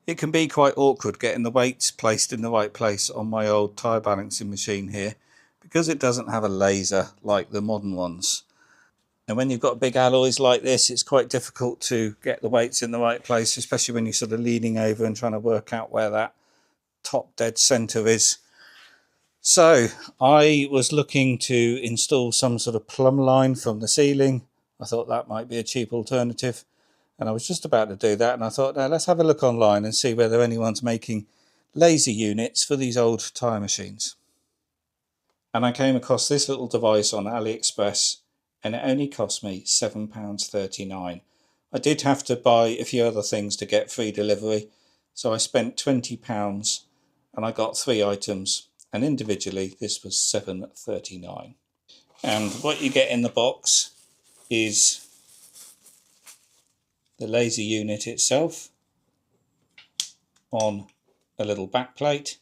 It can be quite awkward getting the weights placed in the right place on my old tyre balancing machine here, because it doesn't have a laser like the modern ones. And when you've got big alloys like this, it's quite difficult to get the weights in the right place, especially when you're sort of leaning over and trying to work out where that top dead center is. So I was looking to install some sort of plumb line from the ceiling. I thought that might be a cheap alternative, and I was just about to do that, and I thought, now let's have a look online and see whether anyone's making laser units for these old tyre machines. And I came across this little device on AliExpress, and it only cost me £7.39. I did have to buy a few other things to get free delivery, so I spent £20 and I got 3 items, and individually this was £7.39. And what you get in the box is the laser unit itself on a little back plate,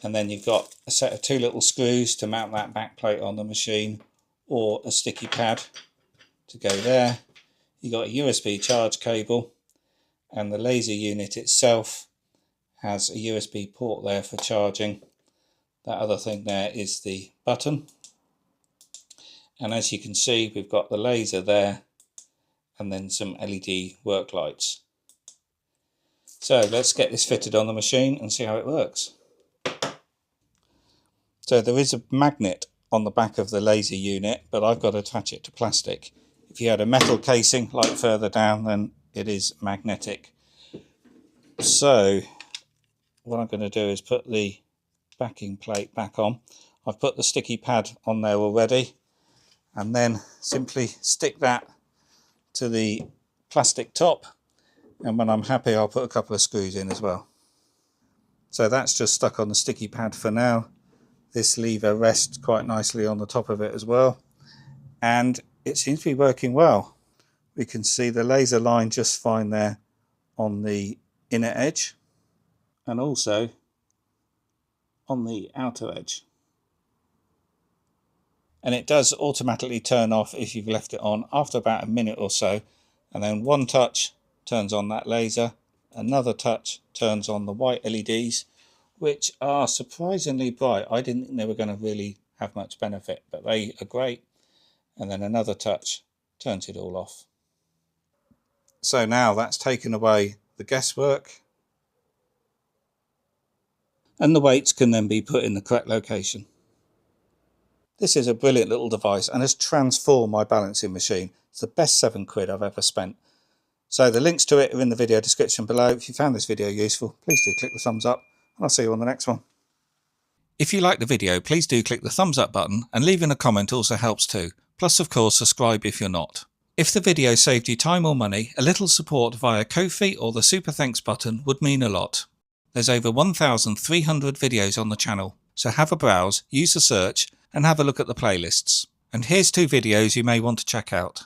and then you've got a set of 2 little screws to mount that back plate on the machine, or a sticky pad to go there. You've got a USB charge cable, and the laser unit itself has a USB port there for charging. That other thing there is the button, and as you can see, we've got the laser there and then some LED work lights. So let's get this fitted on the machine and see how it works. So there is a magnet on the back of the laser unit, but I've got to attach it to plastic. If you had a metal casing like further down, then it is magnetic. So what I'm going to do is put the backing plate back on. I've put the sticky pad on there already, and then simply stick that to the plastic top, and when I'm happy I'll put a couple of screws in as well. So that's just stuck on the sticky pad for now. This lever rests quite nicely on the top of it as well, and it seems to be working well. We can see the laser line just fine there on the inner edge, and also on the outer edge. And it does automatically turn off if you've left it on after about a minute or so, and then one touch turns on that laser, another touch turns on the white LEDs, which are surprisingly bright. I didn't think they were going to really have much benefit, but they are great. And then another touch turns it all off. So now that's taken away the guesswork, and the weights can then be put in the correct location. This is a brilliant little device and has transformed my balancing machine. It's the best £7 I've ever spent. So the links to it are in the video description below. If you found this video useful, please do click the thumbs up, and I'll see you on the next one. If you like the video, please do click the thumbs up button, and leaving a comment also helps too. Plus, of course, subscribe if you're not. If the video saved you time or money, a little support via Ko-fi or the Super Thanks button would mean a lot. There's over 1,300 videos on the channel, so have a browse, use the search, and have a look at the playlists. And here's 2 videos you may want to check out.